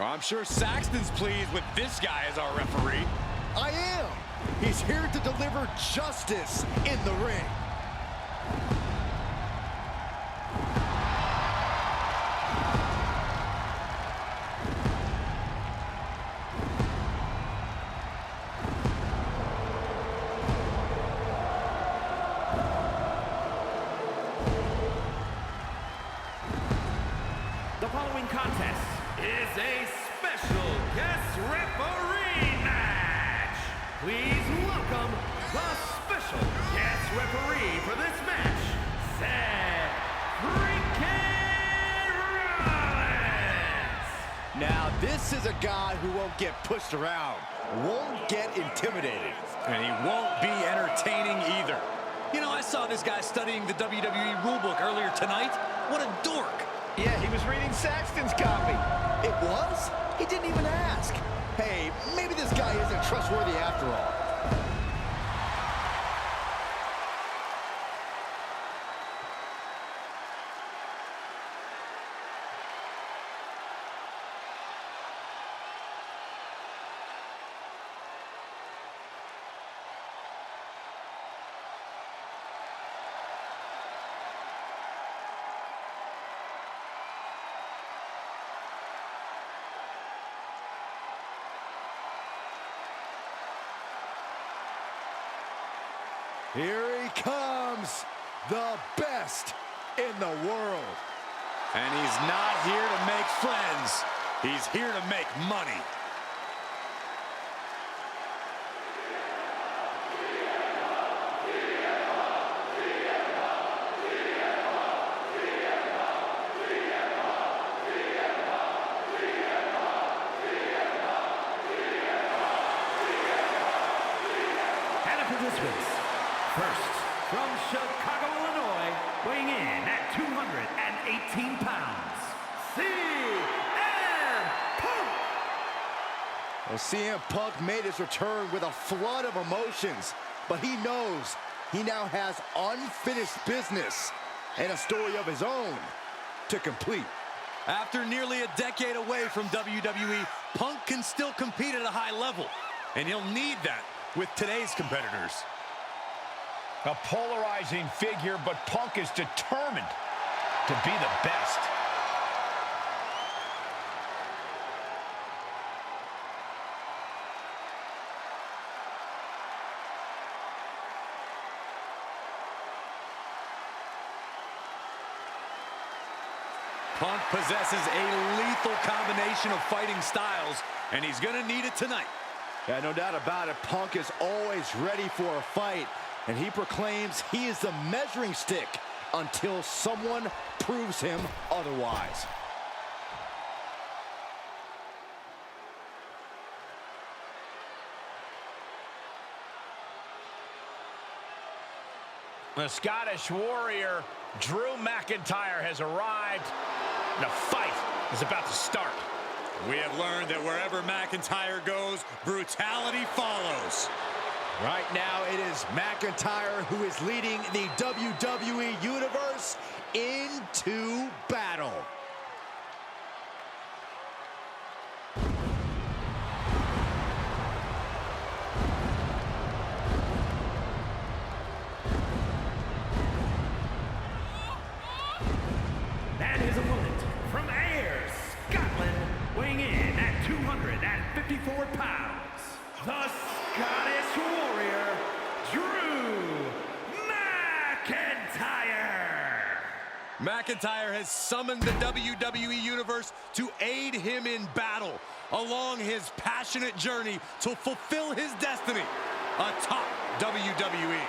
Well, I'm sure Saxton's pleased with this guy as our referee. I am. He's here to deliver justice in the ring. The following contest is a special guest referee match. Please welcome the special guest referee for this match, Seth freaking Rollins. Now, this is a guy who won't get pushed around, won't get intimidated. And he won't be entertaining either. You know, I saw this guy studying the WWE rulebook earlier tonight. What a dork. Yeah, he was reading Saxton's copy. It was? He didn't even ask. Hey, maybe this guy isn't trustworthy after all. Here he comes, the best in the world. And he's not here to make friends. He's here to make money. First, from Chicago, Illinois, weighing in at 218 pounds, CM Punk! Well, CM Punk made his return with a flood of emotions, but he knows he now has unfinished business and a story of his own to complete. After nearly a decade away from WWE, Punk can still compete at a high level, and he'll need that with today's competitors. A polarizing figure, but Punk is determined to be the best. Punk possesses a lethal combination of fighting styles, and he's going to need it tonight. Yeah, no doubt about it. Punk is always ready for a fight, and he proclaims he is the measuring stick until someone proves him otherwise. The Scottish Warrior, Drew McIntyre, has arrived. The fight is about to start. We have learned that wherever McIntyre goes, brutality follows. Right now, it is McIntyre who is leading the WWE Universe into battle. And his opponent from Ayr, Scotland, weighing in at 254 pounds, the Scottish Warrior, Drew McIntyre. McIntyre has summoned the WWE Universe to aid him in battle along his passionate journey to fulfill his destiny atop WWE.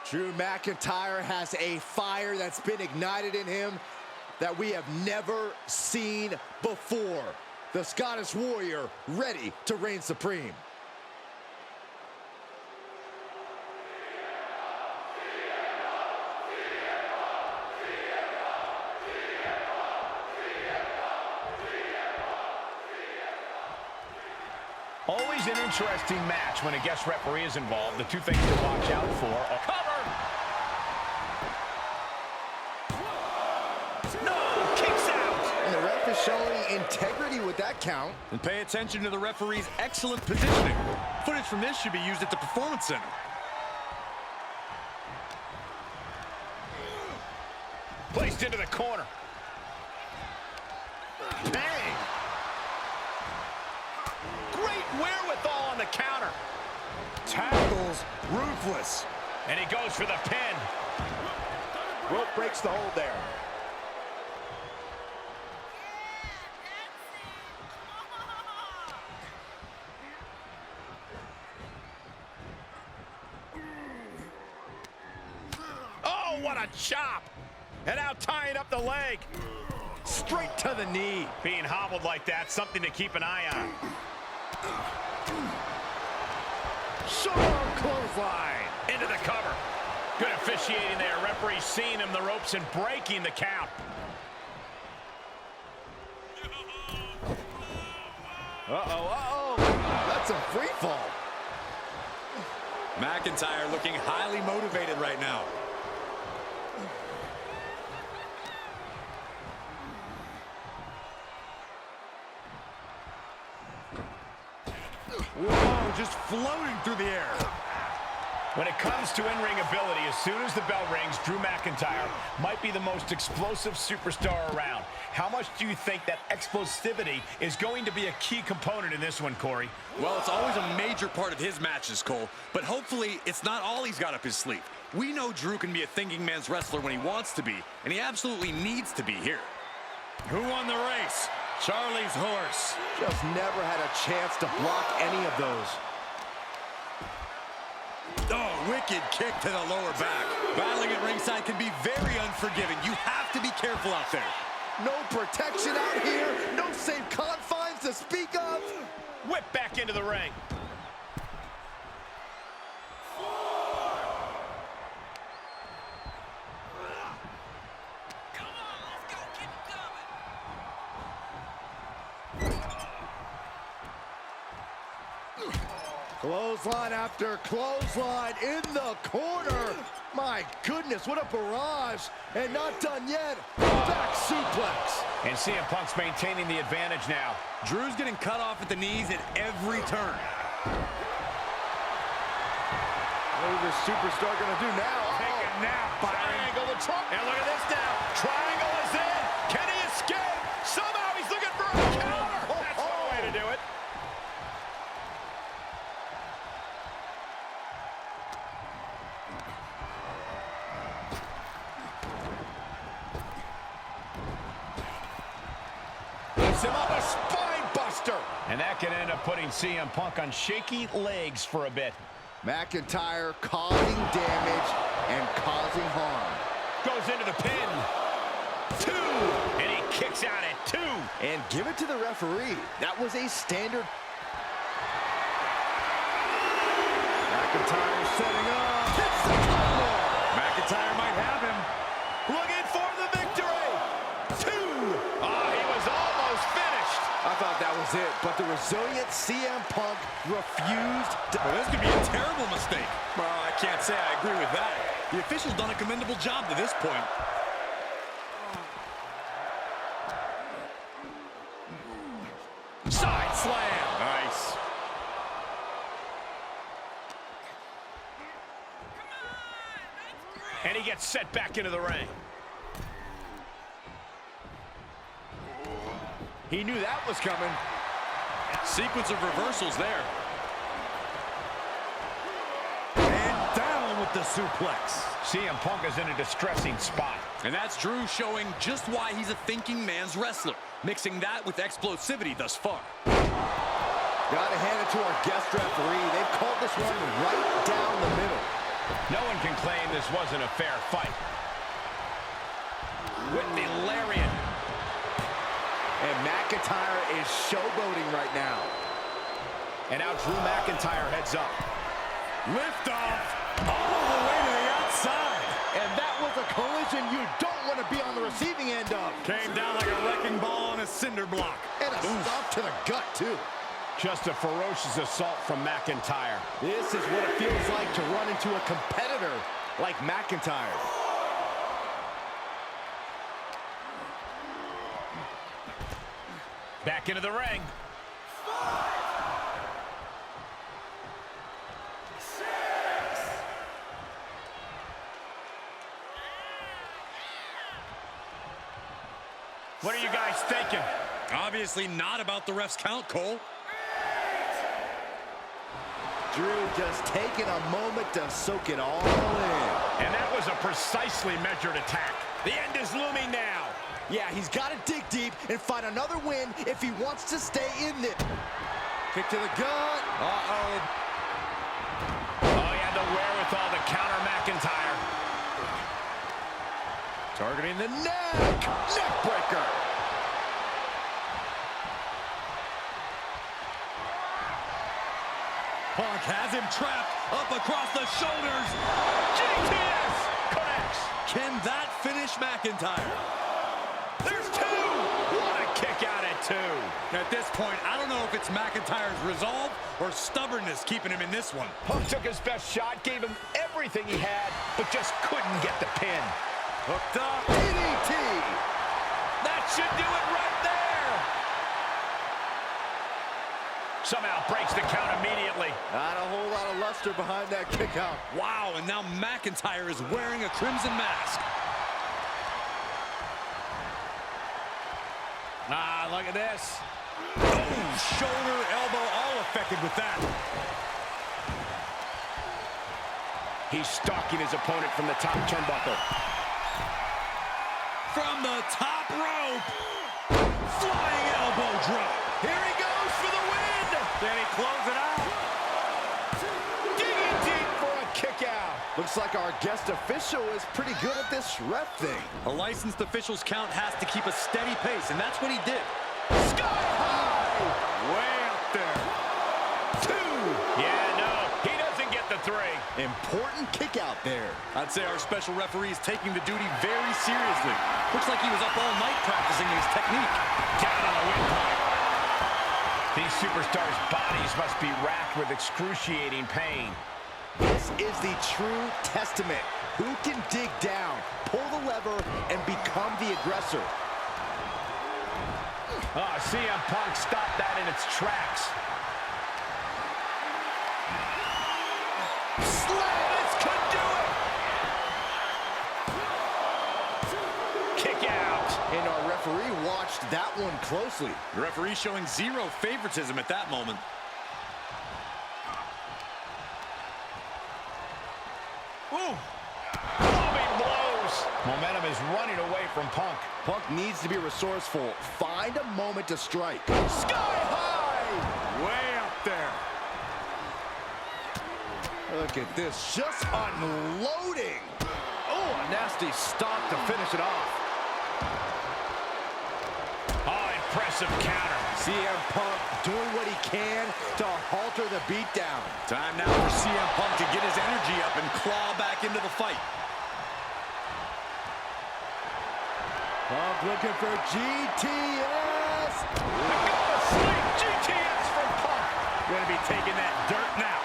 Drew McIntyre has a fire that's been ignited in him that we have never seen before. The Scottish Warrior ready to reign supreme. Always an interesting match when a guest referee is involved. The two things to watch out for are cover. No, kick showing integrity with that count. And pay attention to the referee's excellent positioning. Footage from this should be used at the Performance Center. Placed into the corner. Bang! Great wherewithal on the counter. Tackles ruthless. And he goes for the pin. Rope breaks the hold there. Oh, what a chop! And now tying up the leg. Straight to the knee. Being hobbled like that, something to keep an eye on. Short clothesline. Into the cover. Good officiating there. Referee seeing him the ropes and breaking the count. Uh-oh. That's a free fall. McIntyre looking highly motivated right now. Whoa, just floating through the air. When it comes to in-ring ability, as soon as the bell rings, Drew McIntyre might be the most explosive superstar around. How much do you think that explosivity is going to be a key component in this one, Corey? Well, it's always a major part of his matches, Cole, but hopefully it's not all he's got up his sleeve. We know Drew can be a thinking man's wrestler when he wants to be, and he absolutely needs to be here. Who won the race? Charlie's horse. Just never had a chance to block any of those. Oh, wicked kick to the lower back. Battling at ringside can be very unforgiving. You have to be careful out there. No protection out here. No safe confines to speak of. Whip back into the ring. Clothesline after clothesline in the corner. My goodness, what a barrage. And not done yet. Back suplex. And CM Punk's maintaining the advantage now. Drew's getting cut off at the knees at every turn. What is this superstar going to do now? Take a nap, Triangle the trunk. And look at this now. Triangle is in. Can he escape? Somehow he's looking for a counter. That's the way to do it. Him up a spine buster. And that can end up putting CM Punk on shaky legs for a bit. McIntyre causing damage and causing harm. Goes into the pin. 2. And he kicks out at 2. And give it to the referee. That was a standard. McIntyre setting up. Hits the combo. McIntyre might have him. Looking for the victory. 2. Oh, he was almost finished. I thought that was it, but the resilient CM Punk refused to... Well, this could be a terrible mistake. Well, I can't say I agree with that. The official's done a commendable job to this point. Side slam. Nice. And he gets set back into the ring. He knew that was coming. Sequence of reversals there. And down with the suplex. CM Punk is in a distressing spot. And that's Drew showing just why he's a thinking man's wrestler, mixing that with explosivity thus far. Gotta hand it to our guest referee. They've called this one right down the middle. No one can claim this wasn't a fair fight. With the lariat. And McIntyre is showboating right now. And now Drew McIntyre heads up. Lift off all the way to the outside. And that was a collision you don't want to be on the receiving end of. Came down like a wrecking ball on a cinder block. And a stomp to the gut, too. Just a ferocious assault from McIntyre. This is what it feels like to run into a competitor like McIntyre. Back into the ring. 5, 6. What are you guys thinking? Obviously not about the ref's count, Cole. Drew just taking a moment to soak it all in. And that was a precisely measured attack. The end is looming now. Yeah, he's got to dig deep and find another win if he wants to stay in this. Kick to the gut. Uh-oh. Oh, he had the wherewithal to counter McIntyre. Targeting the neck. Neck breaker. Punk has him trapped up across the shoulders. GTS connects. Can that finish McIntyre? There's 2. What a kick out at 2. At this point, I don't know if it's McIntyre's resolve or stubbornness keeping him in this one. Punk took his best shot, gave him everything he had, but just couldn't get the pin. Hooked up. DDT. That should do it right there. Somehow breaks the count immediately. Not a whole lot of luster behind that kick out. Wow, and now McIntyre is wearing a crimson mask. Ah, look at this. Oh, shoulder, elbow, all affected with that. He's stalking his opponent from the top turnbuckle. From the top rope. Flying elbow drop. Here he goes for the win. Then he close it out. Digging deep for a kick out. Looks like our guest official is pretty good at this ref thing. A licensed official's count has to keep a steady pace, and that's what he did. Sky high. Way up there. 2. Yeah, no, he doesn't get the 3. Important kick out there. I'd say our special referee is taking the duty very seriously. Looks like he was up all night practicing his technique. Down on the windpipe. These superstars' bodies must be racked with excruciating pain. This is the true testament. Who can dig down, pull the lever, and become the aggressor? Oh, CM Punk stopped that in its tracks. Slam! This could do it! Kick out! And our referee watched that one closely. The referee showing zero favoritism at that moment. Ooh! Bombing blows! Momentum is running away from Punk. Punk needs to be resourceful. Find a moment to strike. Sky high! Way up there. Look at this, just unloading. Oh, a nasty stop to finish it off. Oh, impressive counter. CM Punk doing what he can to halter the beatdown. Time now for CM Punk to get his energy up and claw back into the fight. Punk looking for GTS. The go to sleep GTS from Punk. Gonna be taking that dirt now.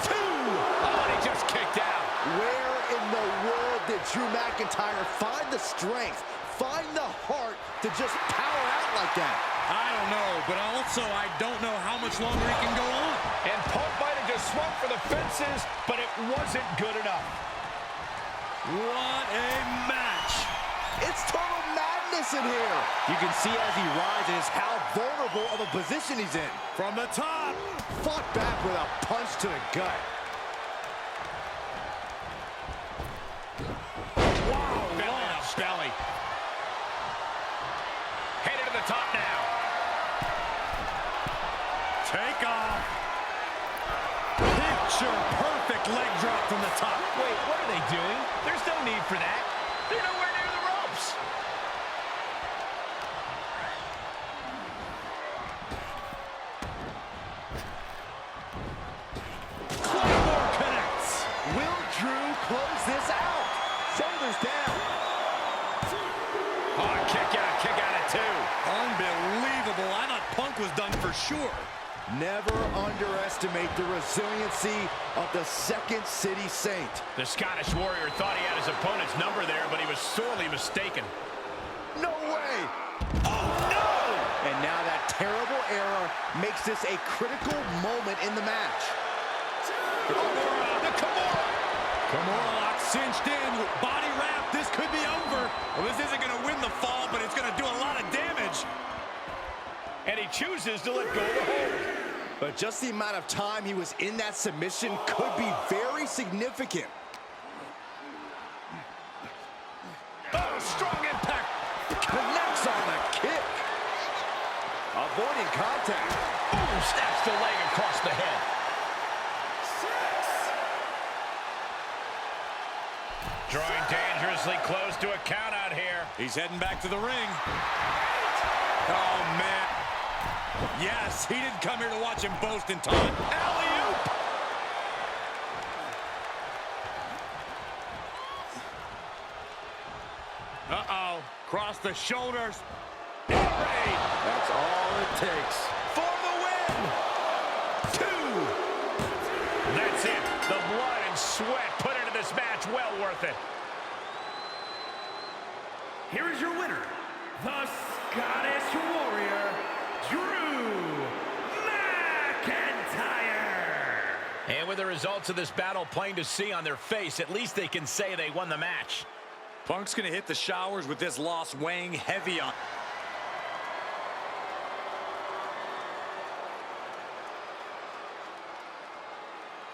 2! Oh, and he just kicked out. Where in the world did Drew McIntyre find the strength, find the heart to just power out like that? I don't know, but also I don't know how much longer he can go on. And Punk might have just swung for the fences, but it wasn't good enough. What a match. It's total madness in here. You can see as he rises how vulnerable of a position he's in. From the top. Fought back with a punch to the gut. Wow, Belly to belly. Headed to the top now. Take off. Picture perfect leg drop from the top. Wait, what are they doing? There's no need for that. They're nowhere near the ropes. Claymore connects. Will Drew close this out? Shoulders down. Oh, kick out at 2. Unbelievable. I thought Punk was done for sure. Never underestimate the resiliency of the Second City Saint. The Scottish Warrior thought he had his opponent's number there, but he was sorely mistaken. No way! Oh, no! And terrible error makes this a critical moment in the match. Kimura lock cinched in, body wrap. This could be over. Well, this isn't going to win the fall, but it's going to do a lot of damage. And he chooses to let go of the hold. But just the amount of time he was in that submission could be very significant. Oh, strong impact. Connects on the kick. Avoiding contact. Ooh, snaps the leg across the head. Drawing dangerously close to a count out here. He's heading back to the ring. Oh, man. Yes, he didn't come here to watch him boast and taunt. Alley-oop! Uh-oh. Cross the shoulders. That's all it takes. For the win! 2. That's it. The blood and sweat put into this match. Well worth it. Here is your winner, the Scottish Warrior, Drew McIntyre. And with the results of this battle plain to see on their face, at least they can say they won the match. Punk's going to hit the showers with this loss weighing heavy on.